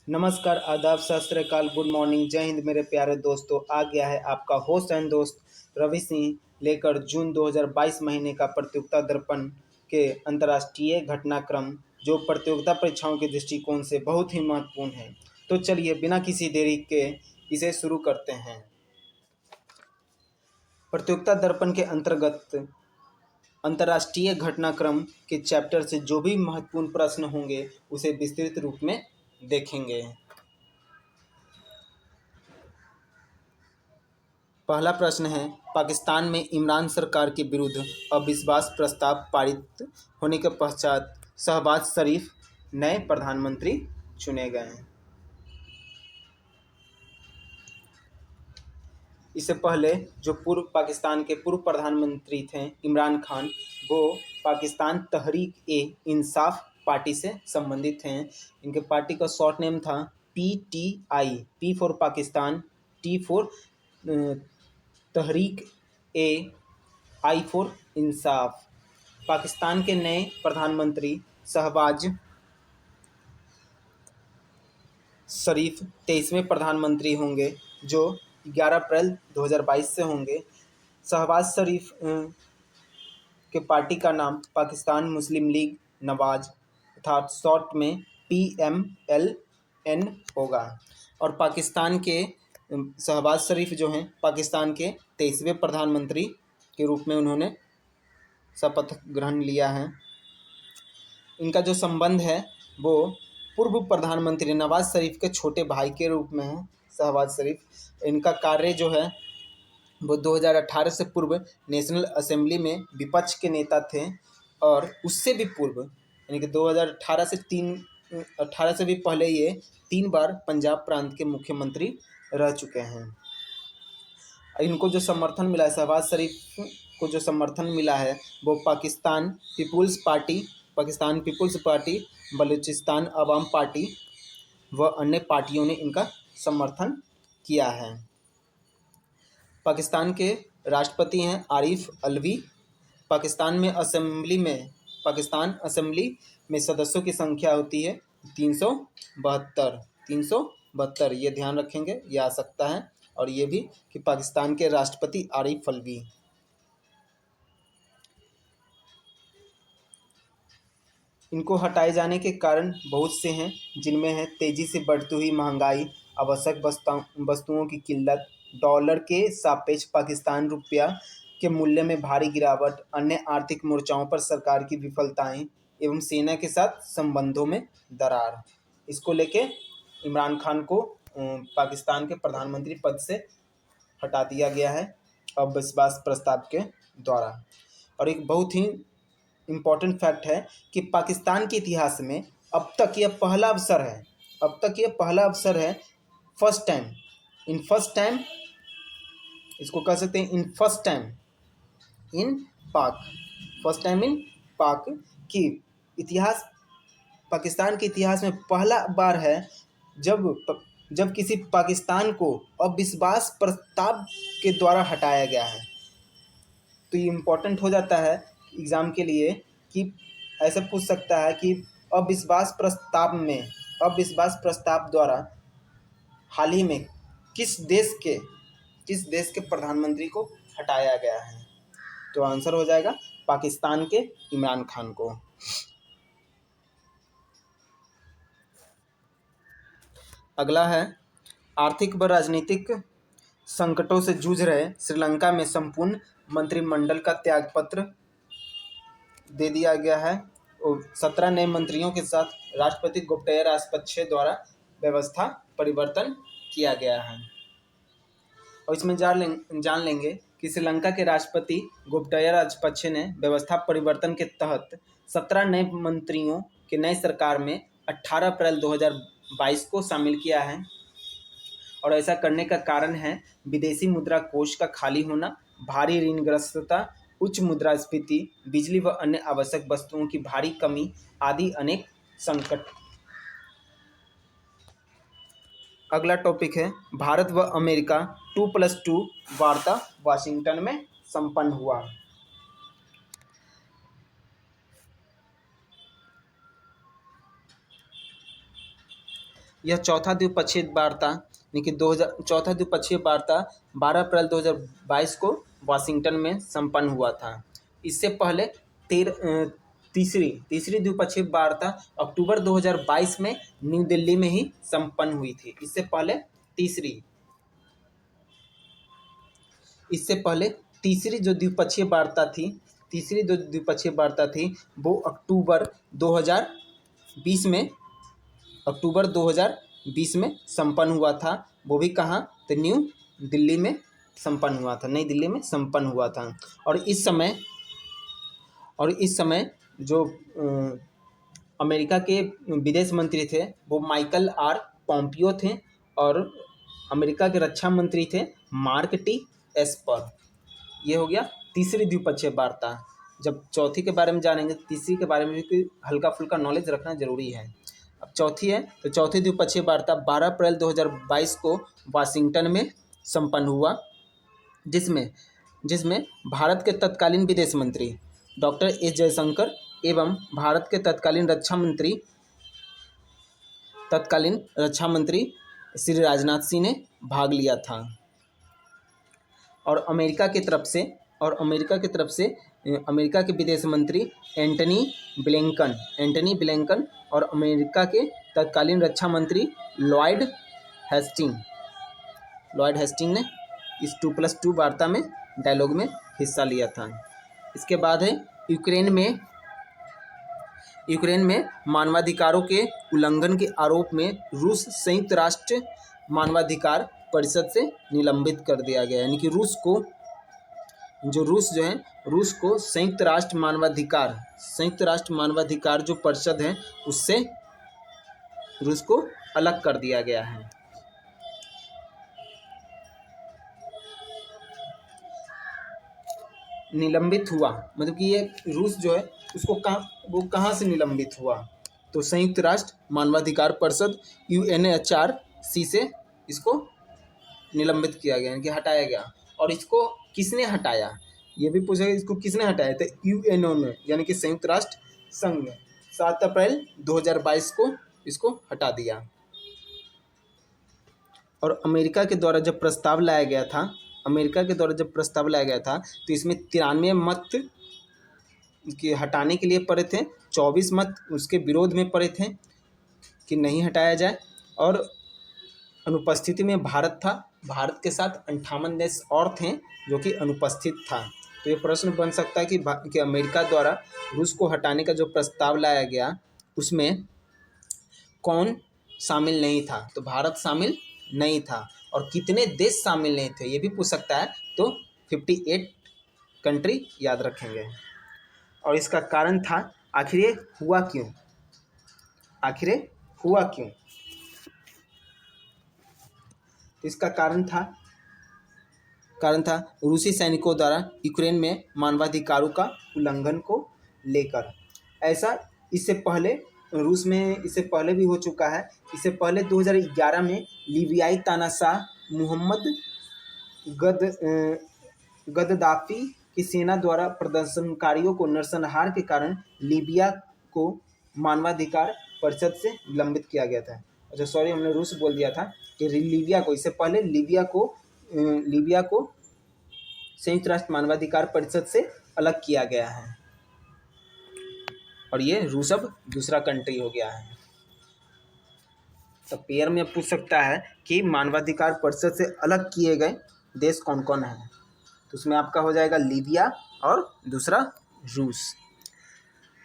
नमस्कार, आदाब, सत श्री अकाल, गुड मॉर्निंग, जय हिंद मेरे प्यारे दोस्तों। आ गया है आपका होस्ट एंड दोस्त रवि सिंह लेकर जून 2022 महीने का प्रतियोगिता दर्पण के अंतर्राष्ट्रीय घटनाक्रम, जो प्रतियोगिता परीक्षाओं के दृष्टिकोण से बहुत ही महत्वपूर्ण है। तो चलिए बिना किसी देरी के इसे शुरू करते हैं। प्रतियोगिता दर्पण के अंतर्गत अंतर्राष्ट्रीय घटनाक्रम के चैप्टर से जो भी महत्वपूर्ण प्रश्न होंगे उसे विस्तृत रूप में देखेंगे। पहला प्रश्न है, पाकिस्तान में इमरान सरकार के विरुद्ध अविश्वास प्रस्ताव पारित होने के पश्चात शहबाज शरीफ नए प्रधानमंत्री चुने गए हैं। इससे पहले जो पाकिस्तान के पूर्व प्रधानमंत्री थे इमरान खान, वो पाकिस्तान तहरीक-ए-इंसाफ पार्टी से संबंधित हैं। इनके पार्टी का शॉर्ट नेम था PTI, P for Pakistan, T for Tehreek e, I for Insaf. Pakistan के नए प्रधानमंत्री शहबाज शरीफ 23वें प्रधानमंत्री होंगे, जो 11 अप्रैल 2022 से होंगे। शहबाज शरीफ के पार्टी का नाम पाकिस्तान मुस्लिम लीग नवाज अर्थात शॉर्ट में PMLN होगा। और पाकिस्तान के शहबाज शरीफ जो हैं पाकिस्तान के 23वें प्रधानमंत्री के रूप में उन्होंने शपथ ग्रहण लिया है। इनका जो संबंध है वो पूर्व प्रधानमंत्री नवाज शरीफ के छोटे भाई के रूप में है। शहबाज शरीफ, इनका कार्य जो है वो 2018 से पूर्व नेशनल असेंबली में विपक्ष के नेता थे, और उससे भी पूर्व यानी कि 2018 से 18 से भी पहले ये 3 बार पंजाब प्रांत के मुख्यमंत्री रह चुके हैं। इनको जो समर्थन मिला है, शहबाज शरीफ को जो समर्थन मिला है वो पाकिस्तान पीपुल्स पार्टी, बलूचिस्तान अवाम पार्टी व अन्य पार्टियों ने इनका समर्थन किया है। पाकिस्तान के राष्ट्रपति हैं आरिफ अलवी। पाकिस्तान असेंबली में सदस्यों की संख्या होती है 372। ये ध्यान रखेंगे, ये आ सकता है। और ये भी कि पाकिस्तान के राष्ट्रपति आरिफ अलवी। इनको हटाए जाने के कारण बहुत से हैं, जिनमें है तेजी से बढ़ती हुई महंगाई, आवश्यक वस्तुओं की किल्लत, डॉलर के सापेक्ष पाकिस्तान रुपया के मूल्य में भारी गिरावट, अन्य आर्थिक मोर्चाओं पर सरकार की विफलताएं एवं सेना के साथ संबंधों में दरार। इसको लेके इमरान खान को पाकिस्तान के प्रधानमंत्री पद से हटा दिया गया है अविश्वास प्रस्ताव के द्वारा। और एक बहुत ही इम्पॉर्टेंट फैक्ट है कि पाकिस्तान के इतिहास में अब तक यह पहला अवसर है फर्स्ट टाइम इसको कह सकते हैं फर्स्ट टाइम इन पाक की इतिहास, पाकिस्तान के इतिहास में पहला बार है जब किसी पाकिस्तान को अविश्वास प्रस्ताव के द्वारा हटाया गया है। तो ये इम्पोर्टेंट हो जाता है एग्ज़ाम के लिए कि ऐसे पूछ सकता है कि अविश्वास प्रस्ताव द्वारा हाल ही में किस देश के प्रधानमंत्री को हटाया गया है। तो आंसर हो जाएगा पाकिस्तान के इमरान खान को। अगला है, आर्थिक व राजनीतिक संकटों से जूझ रहे श्रीलंका में संपूर्ण मंत्रिमंडल का त्यागपत्र दे दिया गया है और 17 नए मंत्रियों के साथ राष्ट्रपति गोटाबया राजपक्षे द्वारा व्यवस्था परिवर्तन किया गया है। और इसमें जान लेंगे कि श्रीलंका के राष्ट्रपति गोटाबया राजपक्षे ने व्यवस्था परिवर्तन के तहत 17 नए मंत्रियों के नए सरकार में 18 अप्रैल 2022 को शामिल किया है। और ऐसा करने का कारण है विदेशी मुद्रा कोष का खाली होना, भारी ऋणग्रस्तता, उच्च मुद्रास्फीति, बिजली व अन्य आवश्यक वस्तुओं की भारी कमी आदि अनेक संकट। अगला टॉपिक है, भारत व अमेरिका 2+2 वार्ता वाशिंगटन में संपन्न हुआ। यह चौथा द्विपक्षीय वार्ता यानी कि चौथा द्विपक्षीय वार्ता 12 अप्रैल 2022 को वाशिंगटन में संपन्न हुआ था। इससे पहले तीसरी द्विपक्षीय वार्ता अक्टूबर 2022 में न्यू दिल्ली में ही संपन्न हुई थी। इससे पहले तीसरी जो द्विपक्षीय वार्ता थी वो अक्टूबर 2020 में संपन्न हुआ था। वो भी कहाँ? तो नई दिल्ली में संपन्न हुआ था। और इस समय जो अमेरिका के विदेश मंत्री थे वो माइकल आर पॉम्पियो थे और अमेरिका के रक्षा मंत्री थे मार्क टी एस्पर। ये हो गया तीसरी द्विपक्षीय वार्ता। जब चौथी के बारे में जानेंगे, तीसरी के बारे में भी हल्का फुल्का नॉलेज रखना जरूरी है। अब चौथी है, तो चौथी द्विपक्षीय वार्ता 12 अप्रैल 2022 को वाशिंगटन में संपन्न हुआ, जिसमें भारत के तत्कालीन विदेश मंत्री डॉक्टर एस जयशंकर एवं भारत के तत्कालीन रक्षा मंत्री श्री राजनाथ सिंह ने भाग लिया था। और अमेरिका की तरफ से अमेरिका के विदेश मंत्री एंटनी ब्लिंकन और अमेरिका के तत्कालीन रक्षा मंत्री लॉयड हेस्टिंग ने इस 2+2 वार्ता में डायलॉग में हिस्सा लिया था। इसके बाद है यूक्रेन में मानवाधिकारों के उल्लंघन के आरोप में रूस संयुक्त राष्ट्र मानवाधिकार परिषद से निलंबित कर दिया गया। यानी कि रूस को संयुक्त राष्ट्र मानवाधिकार जो परिषद है उससे रूस को अलग कर दिया गया है। निलंबित हुआ मतलब कि ये रूस जो है उसको कहाँ से निलंबित हुआ? तो संयुक्त राष्ट्र मानवाधिकार परिषद UNHRC से इसको निलंबित किया गया, यानी कि हटाया गया। और इसको किसने हटाया, ये भी पूछा गया, इसको किसने हटाया? तो UNO ने, यानी कि संयुक्त राष्ट्र संघ ने 7 अप्रैल 2022 को इसको हटा दिया। और अमेरिका के द्वारा जब प्रस्ताव लाया गया था तो इसमें 93 मत के हटाने के लिए पड़े थे, 24 मत उसके विरोध में पड़े थे कि नहीं हटाया जाए। और अनुपस्थिति में भारत था, भारत के साथ 58 देश और थे जो कि अनुपस्थित था। तो ये प्रश्न बन सकता है कि अमेरिका द्वारा रूस को हटाने का जो प्रस्ताव लाया गया उसमें कौन शामिल नहीं था? तो भारत शामिल नहीं था। और कितने देश शामिल नहीं थे ये भी पूछ सकता है, तो 58 कंट्री याद रखेंगे। और इसका कारण था, आखिर ये हुआ क्यों? तो इसका कारण था रूसी सैनिकों द्वारा यूक्रेन में मानवाधिकारों का उल्लंघन को लेकर। ऐसा इससे पहले रूस में इससे पहले भी हो चुका है। इससे पहले 2011 में लीबियाई तानाशाह मोहम्मद गद्दाफी की सेना द्वारा प्रदर्शनकारियों को नरसंहार के कारण लीबिया को मानवाधिकार परिषद से निलंबित किया गया था। अच्छा सॉरी, हमने रूस बोल दिया था कि लीबिया को, इससे पहले लीबिया को संयुक्त राष्ट्र मानवाधिकार परिषद से अलग किया गया है और ये रूस अब दूसरा कंट्री हो गया है। तो पेयर में पूछ सकता है कि मानवाधिकार परिषद से अलग किए गए देश कौन कौन हैं, तो उसमें आपका हो जाएगा लीबिया और दूसरा रूस।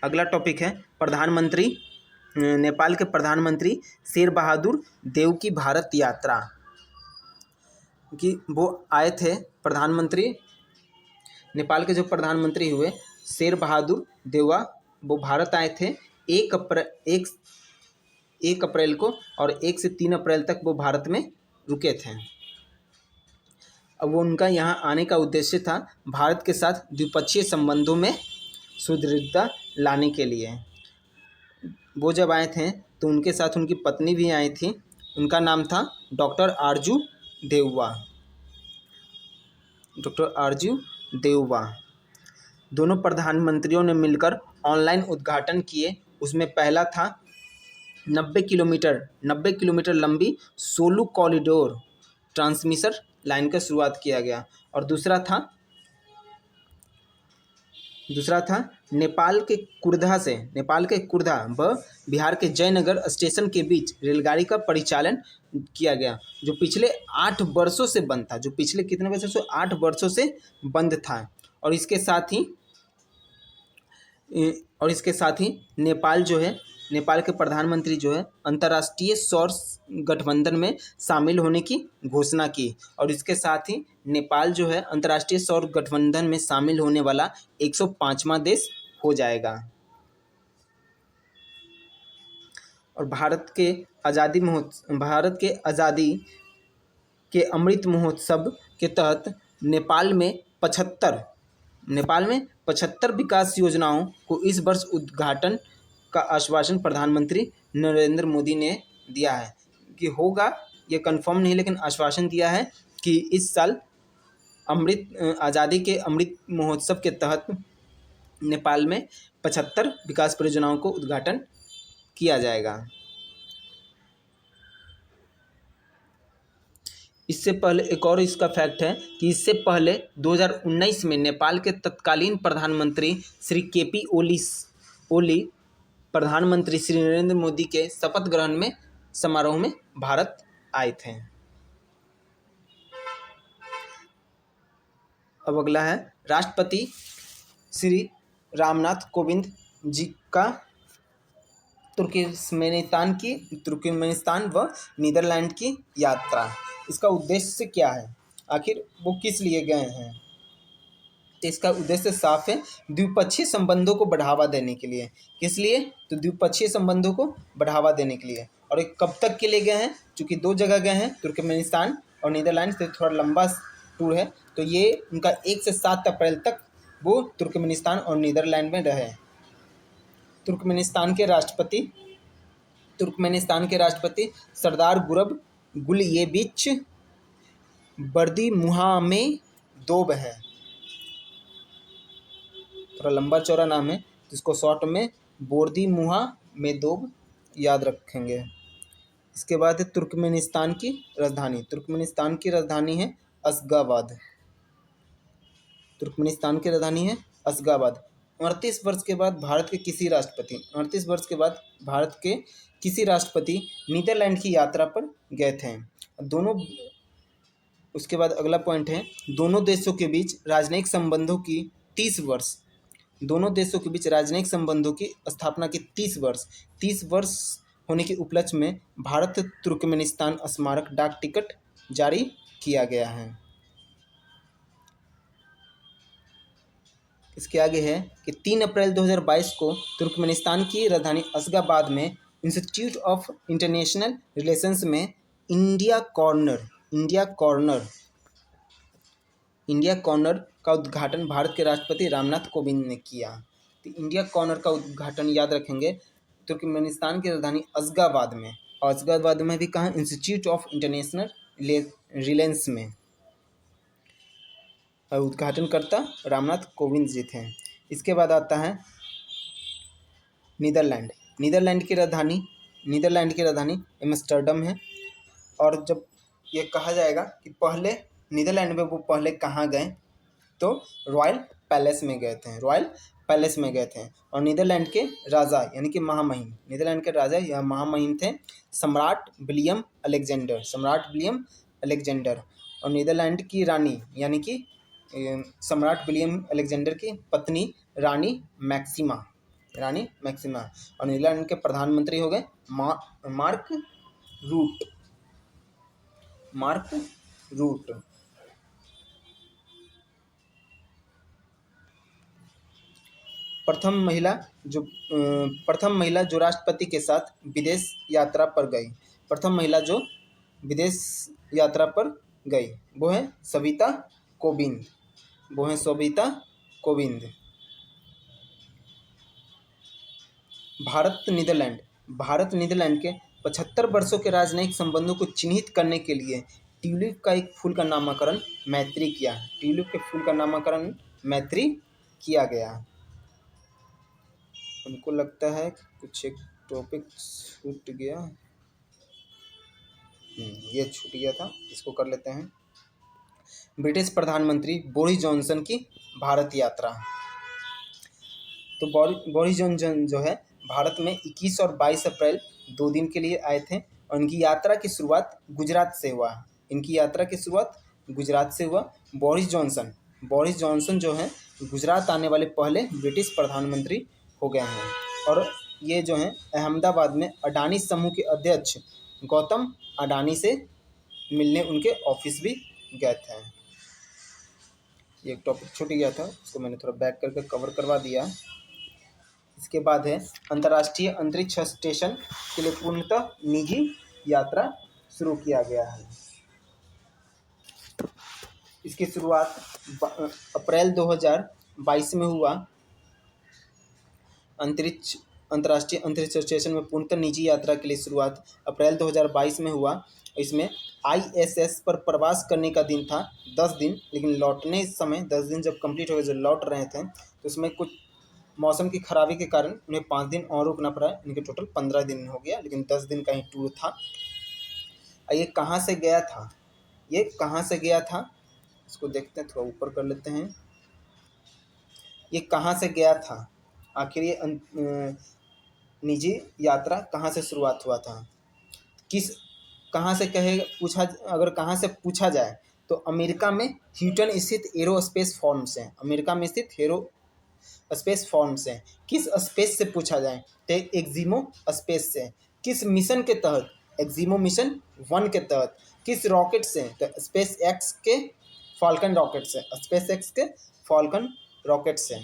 अगला टॉपिक है नेपाल के प्रधानमंत्री शेर बहादुर देव की भारत यात्रा। कि वो आए थे प्रधानमंत्री, नेपाल के जो प्रधानमंत्री हुए शेर बहादुर देवा, वो भारत आए थे 1 अप्रैल को और 1 से 3 अप्रैल तक वो भारत में रुके थे। अब वो उनका यहाँ आने का उद्देश्य था भारत के साथ द्विपक्षीय संबंधों में सुदृढ़ता लाने के लिए। वो जब आए थे तो उनके साथ उनकी पत्नी भी आई थी, उनका नाम था डॉक्टर आरजू देउवा। दोनों प्रधानमंत्रियों ने मिलकर ऑनलाइन उद्घाटन किए। उसमें पहला था 90 किलोमीटर लंबी सोलू कॉरिडोर ट्रांसमिशन लाइन का शुरुआत किया गया। और दूसरा था नेपाल के कुर्धा व बिहार के जयनगर स्टेशन के बीच रेलगाड़ी का परिचालन किया गया, जो पिछले 8 वर्षों से बंद था, जो पिछले कितने वर्षों से 8 वर्षों से बंद था। और इसके साथ ही नेपाल के प्रधानमंत्री जो है अंतर्राष्ट्रीय सौर गठबंधन में शामिल होने की घोषणा की। और इसके साथ ही नेपाल जो है अंतर्राष्ट्रीय सौर गठबंधन में शामिल होने वाला 105वां देश हो जाएगा। और भारत के आज़ादी के अमृत महोत्सव के तहत नेपाल में 75 विकास योजनाओं को इस वर्ष उद्घाटन का आश्वासन प्रधानमंत्री नरेंद्र मोदी ने दिया है कि होगा, ये कंफर्म नहीं, लेकिन आश्वासन दिया है कि इस साल आज़ादी के अमृत महोत्सव के तहत नेपाल में 75 विकास परियोजनाओं को उद्घाटन किया जाएगा। इससे पहले एक और इसका फैक्ट है कि इससे पहले 2019 में नेपाल के तत्कालीन प्रधानमंत्री श्री केपी ओली प्रधानमंत्री श्री नरेंद्र मोदी के शपथ ग्रहण समारोह में भारत आए थे। अब अगला है राष्ट्रपति श्री रामनाथ कोविंद जी का तुर्कमेनिस्तान व नीदरलैंड की यात्रा। इसका उद्देश्य क्या है, आखिर वो किस लिए गए हैं? तो इसका उद्देश्य साफ है, द्विपक्षीय संबंधों को बढ़ावा देने के लिए। किस लिए? तो द्विपक्षीय संबंधों को बढ़ावा देने के लिए। और ये कब तक के लिए गए हैं? चूँकि 2 जगह गए हैं, तुर्कमेनिस्तान और नीदरलैंड से थोड़ा लंबा टूर है, तो ये उनका 1 से 7 अप्रैल तक वो तुर्कमेनिस्तान और नीदरलैंड में रहे। तुर्कमेनिस्तान के राष्ट्रपति सरदार गुलियेविच बर्दीमुहामेदोव है। थोड़ा लंबा चौड़ा नाम है, जिसको शॉर्ट में बर्दीमुहामेदोव याद रखेंगे। इसके बाद है तुर्कमेनिस्तान की राजधानी है अशगाबाद। 38 वर्ष के बाद भारत के किसी राष्ट्रपति नीदरलैंड की यात्रा पर गए थे। उसके बाद अगला पॉइंट है, दोनों देशों के बीच राजनयिक संबंधों की 30 संबंधों की स्थापना की 30 वर्ष होने के उपलक्ष्य में भारत तुर्कमेनिस्तान स्मारक डाक टिकट जारी किया गया है। इसके आगे है कि 3 अप्रैल 2022 को तुर्कमेनिस्तान की राजधानी अशगाबाद में इंस्टीट्यूट ऑफ इंटरनेशनल रिलेशंस में इंडिया कॉर्नर का उद्घाटन भारत के राष्ट्रपति रामनाथ कोविंद ने किया। तो इंडिया कॉर्नर का उद्घाटन याद रखेंगे, तुर्कमेनिस्तान की राजधानी अशगाबाद में, और अशगाबाद में भी कहाँ? इंस्टीट्यूट ऑफ इंटरनेशनल रिलेशंस में। उद्घाटनकर्ता रामनाथ कोविंद जी थे। इसके बाद आता है नीदरलैंड की राजधानी एम्स्टर्डम है। और जब ये कहा जाएगा कि पहले नीदरलैंड में वो पहले कहाँ गए, तो रॉयल पैलेस में गए थे। और नीदरलैंड के राजा यानी कि महामहिम थे सम्राट विलियम अलेक्जेंडर। और नीदरलैंड की रानी यानी कि सम्राट विलियम अलेक्जेंडर की पत्नी रानी मैक्सिमा। और नीदरलैंड के प्रधानमंत्री हो गए मार्क रूट। प्रथम महिला जो राष्ट्रपति के साथ विदेश यात्रा पर गई वो है सविता कोविंद। भारत नीदरलैंड के 75 वर्षों के राजनयिक संबंधों को चिन्हित करने के लिए ट्यूलिप का एक फूल का नामकरण मैत्री किया गया। उनको लगता है कुछ एक टॉपिक छूट गया, ये छूट गया था, इसको कर लेते हैं। ब्रिटिश प्रधानमंत्री बोरिस जॉनसन की भारत यात्रा। तो बोरिस जॉनसन जो है भारत में 21 और 22 अप्रैल 2 दिन के लिए आए थे और इनकी यात्रा की शुरुआत गुजरात से हुआ। बोरिस जॉनसन जो है गुजरात आने वाले पहले ब्रिटिश प्रधानमंत्री हो गए हैं। और ये जो हैं अहमदाबाद में अडानी समूह के अध्यक्ष गौतम अडानी से मिलने उनके ऑफिस भी गए थे। ये एक टॉपिक छूट गया था, उसको मैंने थोड़ा बैक करके कवर करवा दिया। इसके बाद है अंतर्राष्ट्रीय अंतरिक्ष स्टेशन के लिए पूर्णतः निजी यात्रा शुरू किया गया है। इसकी शुरुआत अप्रैल 2022 में हुआ। अंतर्राष्ट्रीय अंतरिक्ष स्टेशन में पूर्णतः निजी यात्रा के लिए शुरुआत अप्रैल 2022 में हुआ। इसमें ISS पर प्रवास करने का दिन था 10 दिन, लेकिन लौटने समय 10 दिन जब कंप्लीट हो गए, जो लौट रहे थे, तो उसमें कुछ मौसम की खराबी के कारण उन्हें 5 दिन और रुकना पड़ा। इनके टोटल 15 दिन हो गया, लेकिन 10 दिन का ही टूर था। ये कहाँ से गया था, इसको देखते हैं, थोड़ा ऊपर कर लेते हैं। ये कहाँ से गया था, आखिर ये निजी यात्रा कहाँ से शुरुआत हुआ था, अगर कहाँ से पूछा जाए तो अमेरिका में ह्यूस्टन स्थित एरोस्पेस फॉर्म से। किस स्पेस से पूछा जाए तो एक्जिमो स्पेस से। किस मिशन के तहत, एक्जिमो मिशन 1 के तहत। किस रॉकेट से, तो स्पेस एक्स के फॉल्कन रॉकेट से।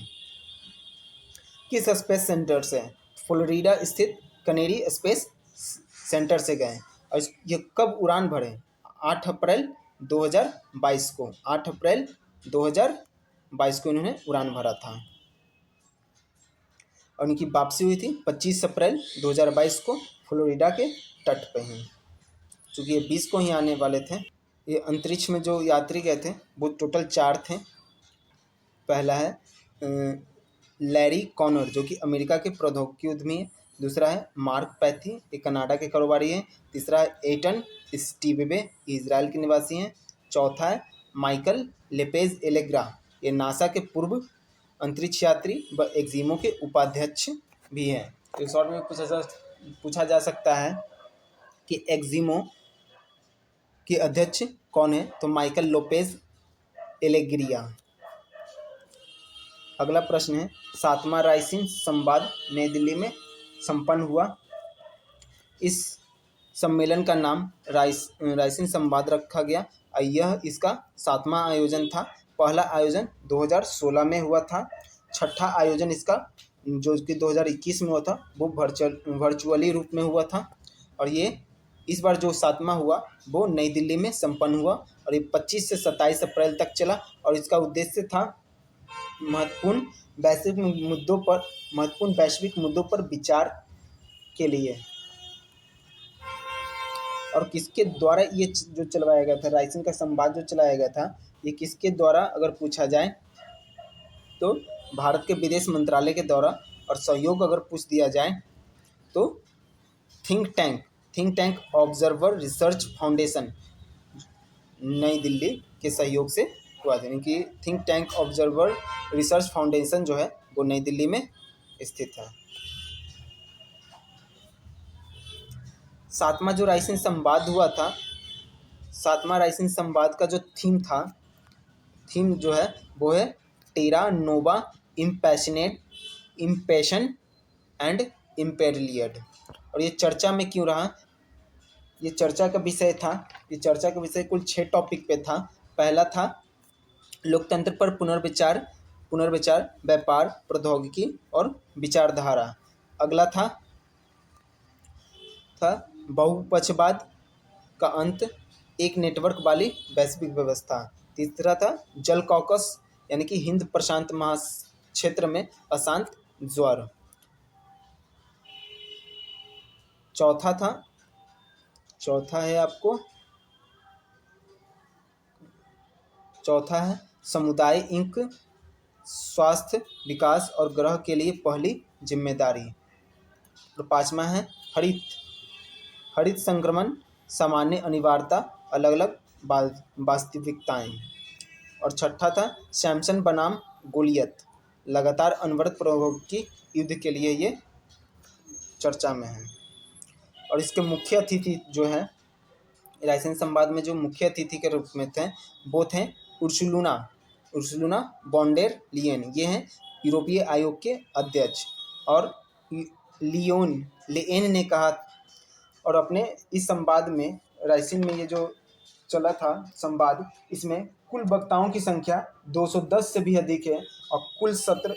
किस स्पेस सेंटर से, फ्लोरिडा स्थित कैनेडी स्पेस सेंटर से गए। और ये कब उड़ान भरे, 8 अप्रैल 2022 को। 8 अप्रैल 2022 को इन्होंने उड़ान भरा था और इनकी वापसी हुई थी 25 अप्रैल 2022 को फ्लोरिडा के तट पे ही, क्योंकि ये 20 को ही आने वाले थे। ये अंतरिक्ष में जो यात्री गए थे वो टोटल 4 थे। पहला है लैरी कॉनर, जो कि अमेरिका के प्रौद्योगिकी उद्यमी है। दूसरा है मार्क पैथी, ये कनाडा के कारोबारी हैं। तीसरा है एटन स्टीबेबे, इजराइल के निवासी हैं। चौथा है माइकल लेपेज एलेग्रा, ये नासा के पूर्व अंतरिक्ष यात्री व एक्जिमो के उपाध्यक्ष भी हैं। तो शॉर्ट में पूछा जा सकता है कि एक्जिमो के अध्यक्ष कौन है, तो माइकल लोपेज एलेग्रिया। अगला प्रश्न है 7वां राइसिन संवाद नई दिल्ली में संपन्न हुआ। इस सम्मेलन का नाम राइसिन संवाद रखा गया। यह इसका 7वां आयोजन था। पहला आयोजन 2016 में हुआ था। छठा आयोजन इसका, जो कि 2021 में हुआ था, वो वर्चुअली रूप में हुआ था। और ये इस बार जो 7वां हुआ वो नई दिल्ली में संपन्न हुआ और ये 25 से 27 अप्रैल तक चला। और इसका उद्देश्य था महत्वपूर्ण वैश्विक मुद्दों पर विचार के लिए। और किसके द्वारा ये जो चलवाया गया था, राइसिन का संवाद जो चलाया गया था, ये किसके द्वारा अगर पूछा जाए तो भारत के विदेश मंत्रालय के द्वारा। और सहयोग अगर पूछ दिया जाए तो think tank observer research foundation नई दिल्ली के सहयोग से हुआ था। यानी कि think tank observer research foundation जो है वो नई दिल्ली में स्थित है। 7वां जो राइसिन संवाद हुआ था, 7वां राइसिन संवाद का जो थीम जो है वो है टेरा नोवा इम्पैशन एंड इम्पेरिलियड। और ये चर्चा में क्यों रहा, ये चर्चा का विषय कुल 6 टॉपिक पे था। पहला था लोकतंत्र पर पुनर्विचार, व्यापार, प्रौद्योगिकी और विचारधारा। अगला था बहुपक्षवाद का अंत, एक नेटवर्क वाली वैश्विक व्यवस्था। तीसरा था जल कॉकस, यानी कि हिंद प्रशांत महाक्षेत्र में अशांत ज्वार। चौथा है समुदाय इंक, स्वास्थ्य, विकास और ग्रह के लिए पहली जिम्मेदारी। और 5वां है हरित संक्रमण, सामान्य अनिवार्यता, अलग अलग वास्तविकताएं। और 6ठा था सैमसन बनाम गोलियत, लगातार अनवरत प्रौद्योगिकी युद्ध के लिए ये चर्चा में है। और इसके मुख्य अतिथि जो हैं रायसेन संवाद में जो मुख्य अतिथि के रूप में थे वो थे उर्सुला वॉन्डेर लियन, ये हैं यूरोपीय आयोग के अध्यक्ष। और लेन ने कहा, और अपने इस संवाद में रायसीन में ये जो चला था संवाद, इसमें कुल वक्ताओं की संख्या 210 से भी अधिक है और कुल सत्र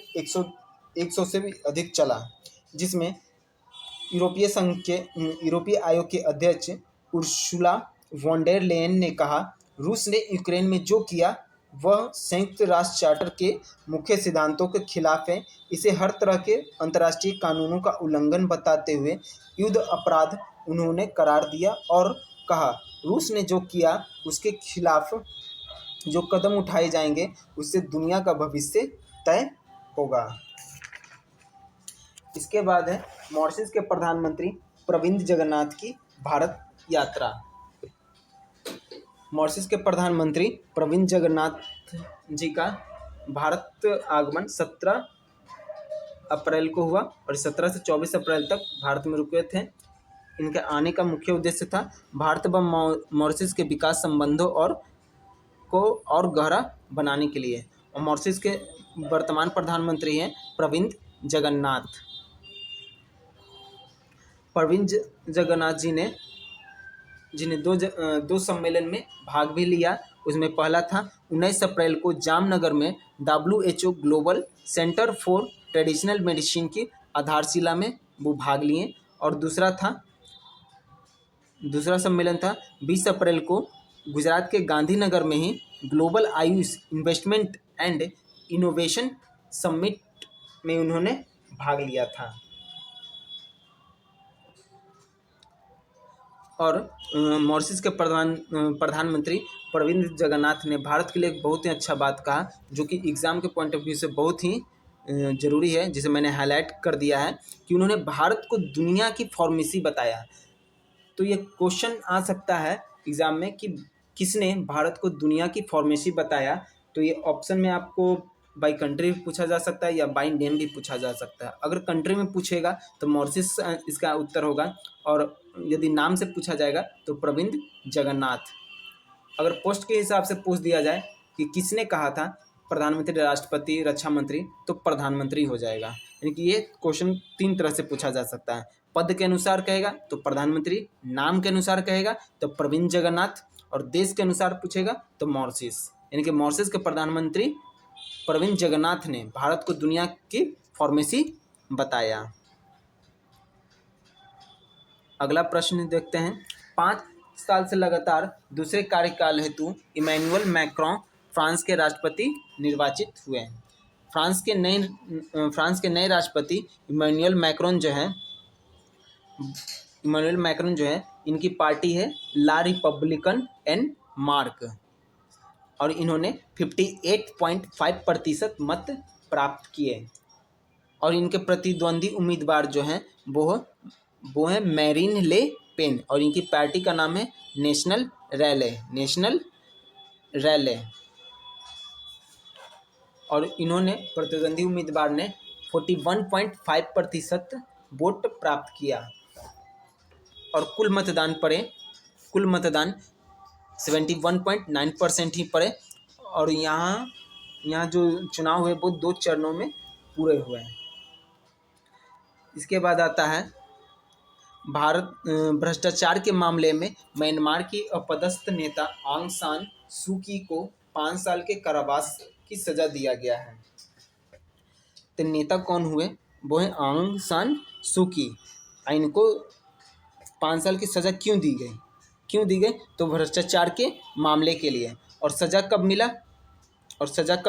100 से भी अधिक चला, जिसमें यूरोपीय आयोग के अध्यक्ष उर्सुला वॉन्डेर लेयन ने कहा, रूस ने यूक्रेन में जो किया वह संयुक्त राष्ट्र चार्टर के मुख्य सिद्धांतों के खिलाफ है। इसे हर तरह के अंतर्राष्ट्रीय कानूनों का उल्लंघन बताते हुए युद्ध अपराध उन्होंने करार दिया और कहा, रूस ने जो किया उसके खिलाफ जो कदम उठाए जाएंगे उससे दुनिया का भविष्य तय होगा। इसके बाद है मॉरिशस के प्रधानमंत्री प्रविंद जगन्नाथ की भारत यात्रा। मॉरिशस के प्रधानमंत्री प्रविंद जगन्नाथ जी का भारत आगमन 17 अप्रैल को हुआ और 17 से 24 अप्रैल तक भारत में रुके थे। इनके आने का मुख्य उद्देश्य था भारत व मॉरिशस के विकास संबंधों को और गहरा बनाने के लिए। और मॉरिशस के वर्तमान प्रधानमंत्री हैं प्रविंद जगन्नाथ। प्रविंद जगन्नाथ जी ने दो सम्मेलन में भाग भी लिया। उसमें पहला था 19 अप्रैल को जामनगर में WHO global centre for traditional medicine की आधारशिला में वो भाग लिए। और दूसरा सम्मेलन था 20 अप्रैल को गुजरात के गांधीनगर में ही global AYUSH investment and innovation summit में उन्होंने भाग लिया था। और मॉरिशस के प्रधानमंत्री प्रविंद जगन्नाथ ने भारत के लिए एक बहुत ही अच्छा बात कहा, जो कि एग्ज़ाम के पॉइंट ऑफ व्यू से बहुत ही ज़रूरी है, जिसे मैंने हाईलाइट कर दिया है कि उन्होंने भारत को दुनिया की फार्मेसी बताया। तो ये क्वेश्चन आ सकता है एग्ज़ाम में कि किसने भारत को दुनिया की फार्मेसी बताया। तो ये ऑप्शन में आपको बाई कंट्री भी पूछा जा सकता है या बाई नेम भी पूछा जा सकता है। अगर कंट्री में पूछेगा तो मॉरिशस इसका उत्तर होगा, और यदि नाम से पूछा जाएगा तो प्रविंद जगन्नाथ। अगर पोस्ट के हिसाब से पूछ दिया जाए कि किसने कहा था प्रधानमंत्री, राष्ट्रपति, रक्षा मंत्री, तो प्रधानमंत्री हो जाएगा। यानी कि ये क्वेश्चन 3 तरह से पूछा जा सकता है। पद के अनुसार कहेगा तो प्रधानमंत्री, नाम के अनुसार कहेगा तो प्रविंद जगन्नाथ, और देश के अनुसार पूछेगा तो मॉरिशस। यानी कि मॉरिशस के प्रधानमंत्री प्रविंद जगन्नाथ ने भारत को दुनिया की फार्मेसी बताया। अगला प्रश्न देखते हैं। 5 साल से लगातार दूसरे कार्यकाल हेतु इमैनुअल मैक्रों फ्रांस के राष्ट्रपति निर्वाचित हुए हैं। फ्रांस के नए राष्ट्रपति इमैनुअल मैक्रों जो है इनकी पार्टी है ला रिपब्लिकन एन मार्क, और इन्होंने 58.5% मत प्राप्त किए। और इनके प्रतिद्वंदी उम्मीदवार जो हैं वो है मैरीन ले पेन, और इनकी पार्टी का नाम है नेशनल रैले। और इन्होंने प्रतिद्वंदी उम्मीदवार ने 41.5% वोट प्राप्त किया। और कुल मतदान 71.9% ही पड़े। और यहाँ जो चुनाव हुए वो 2 चरणों में पूरे हुए हैं। इसके बाद आता है भ्रष्टाचार के मामले में म्यांमार की अपदस्थ नेता आंग सान सू की को 5 साल के कारावास की सजा दिया गया है। तो नेता कौन हुए? वो है आंग सान सू की। इनको 5 साल की सजा क्यों दी गई? तो भ्रष्टाचार के मामले के लिए। और सजा कब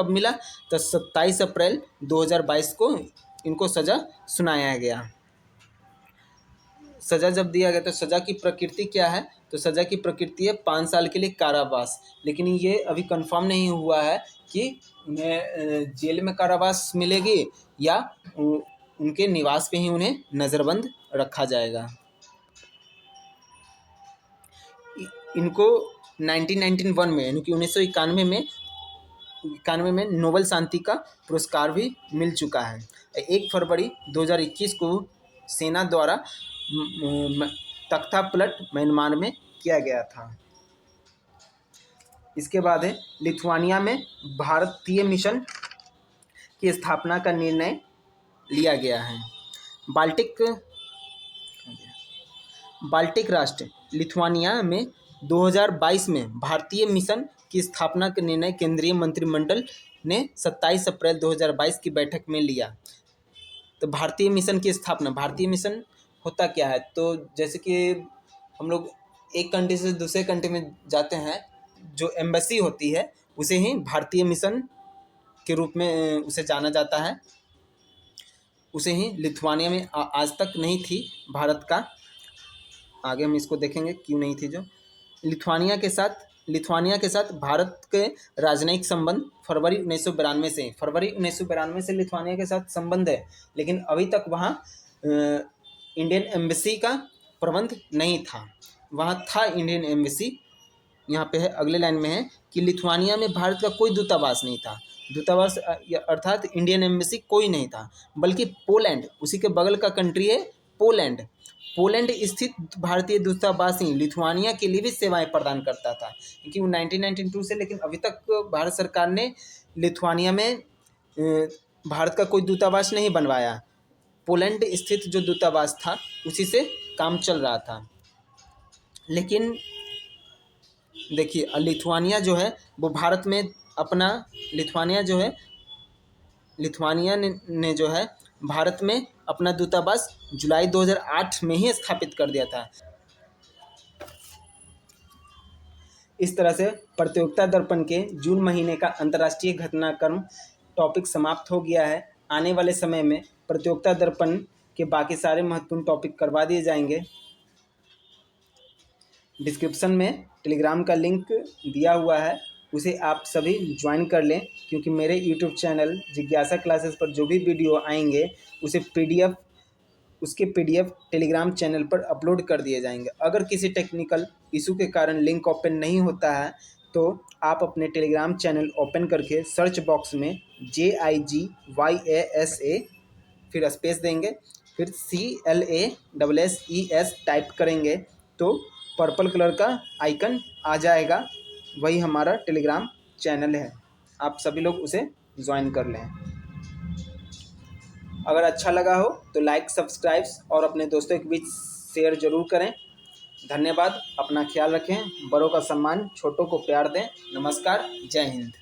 मिला? तो 27 अप्रैल 2022 को इनको सजा सुनाया गया। सजा जब दिया गया तो सजा की प्रकृति क्या है? तो सजा की प्रकृति है 5 साल के लिए कारावास। लेकिन ये अभी कंफर्म नहीं हुआ है कि उन्हें जेल में कारावास मिलेगी या उनके निवास पे ही उन्हें नज़रबंद रखा जाएगा। इनको 1991 में यानी कि 1991 में नोबेल शांति का पुरस्कार भी मिल चुका है। 1 फरवरी 2021 को सेना द्वारा तख्ता पलट म्यांमार में किया गया था। इसके बाद है लिथुआनिया में भारतीय मिशन की स्थापना का निर्णय लिया गया है। बाल्टिक राष्ट्र लिथुआनिया में 2022 में भारतीय मिशन की स्थापना का निर्णय केंद्रीय मंत्रिमंडल ने 27 अप्रैल 2022 की बैठक में लिया। तो भारतीय मिशन की स्थापना, भारतीय मिशन होता क्या है? तो जैसे कि हम लोग एक कंट्री से दूसरे कंट्री में जाते हैं, जो एम्बेसी होती है उसे ही भारतीय मिशन के रूप में उसे जाना जाता है। उसे ही लिथुआनिया में आज तक नहीं थी भारत का, आगे हम इसको देखेंगे क्यों नहीं थी। जो लिथुआनिया के साथ भारत के राजनयिक संबंध फरवरी 1992 से लिथुआनिया के साथ संबंध है, लेकिन अभी तक वहाँ इंडियन एम्बेसी का प्रबंध नहीं था। वहाँ था इंडियन एम्बेसी। यहाँ पे है, अगले लाइन में है कि लिथुआनिया में भारत का कोई दूतावास नहीं था। दूतावास अर्थात इंडियन एम्बेसी कोई नहीं था, बल्कि पोलैंड, उसी के बगल का कंट्री है पोलैंड स्थित भारतीय दूतावास ही लिथुआनिया के लिए भी सेवाएं प्रदान करता था। क्योंकि 1992 से लेकिन अभी तक भारत सरकार ने लिथुआनिया में भारत का कोई दूतावास नहीं बनवाया। पोलैंड स्थित जो दूतावास था उसी से काम चल रहा था। लेकिन देखिए लिथुआनिया जो है वो भारत में अपना लिथुआनिया ने जो है भारत में अपना दूतावास जुलाई 2008 में ही स्थापित कर दिया था। इस तरह से प्रतियोगिता दर्पण के जून महीने का अंतर्राष्ट्रीय घटनाक्रम टॉपिक समाप्त हो गया है। आने वाले समय में प्रतियोगिता दर्पण के बाकी सारे महत्वपूर्ण टॉपिक करवा दिए जाएंगे। डिस्क्रिप्शन में टेलीग्राम का लिंक दिया हुआ है, उसे आप सभी ज्वाइन कर लें, क्योंकि मेरे यूट्यूब चैनल जिज्ञासा क्लासेस पर जो भी वीडियो आएंगे उसके पीडीएफ टेलीग्राम चैनल पर अपलोड कर दिए जाएंगे। अगर किसी टेक्निकल इशू के कारण लिंक ओपन नहीं होता है तो आप अपने टेलीग्राम चैनल ओपन करके सर्च बॉक्स में JIGYASA फिर स्पेस देंगे, फिर CLASSES टाइप करेंगे तो पर्पल कलर का आइकन आ जाएगा, वही हमारा टेलीग्राम चैनल है। आप सभी लोग उसे ज्वाइन कर लें। अगर अच्छा लगा हो तो लाइक, सब्सक्राइब और अपने दोस्तों के बीच शेयर जरूर करें। धन्यवाद। अपना ख्याल रखें, बड़ों का सम्मान, छोटों को प्यार दें। नमस्कार, जय हिंद।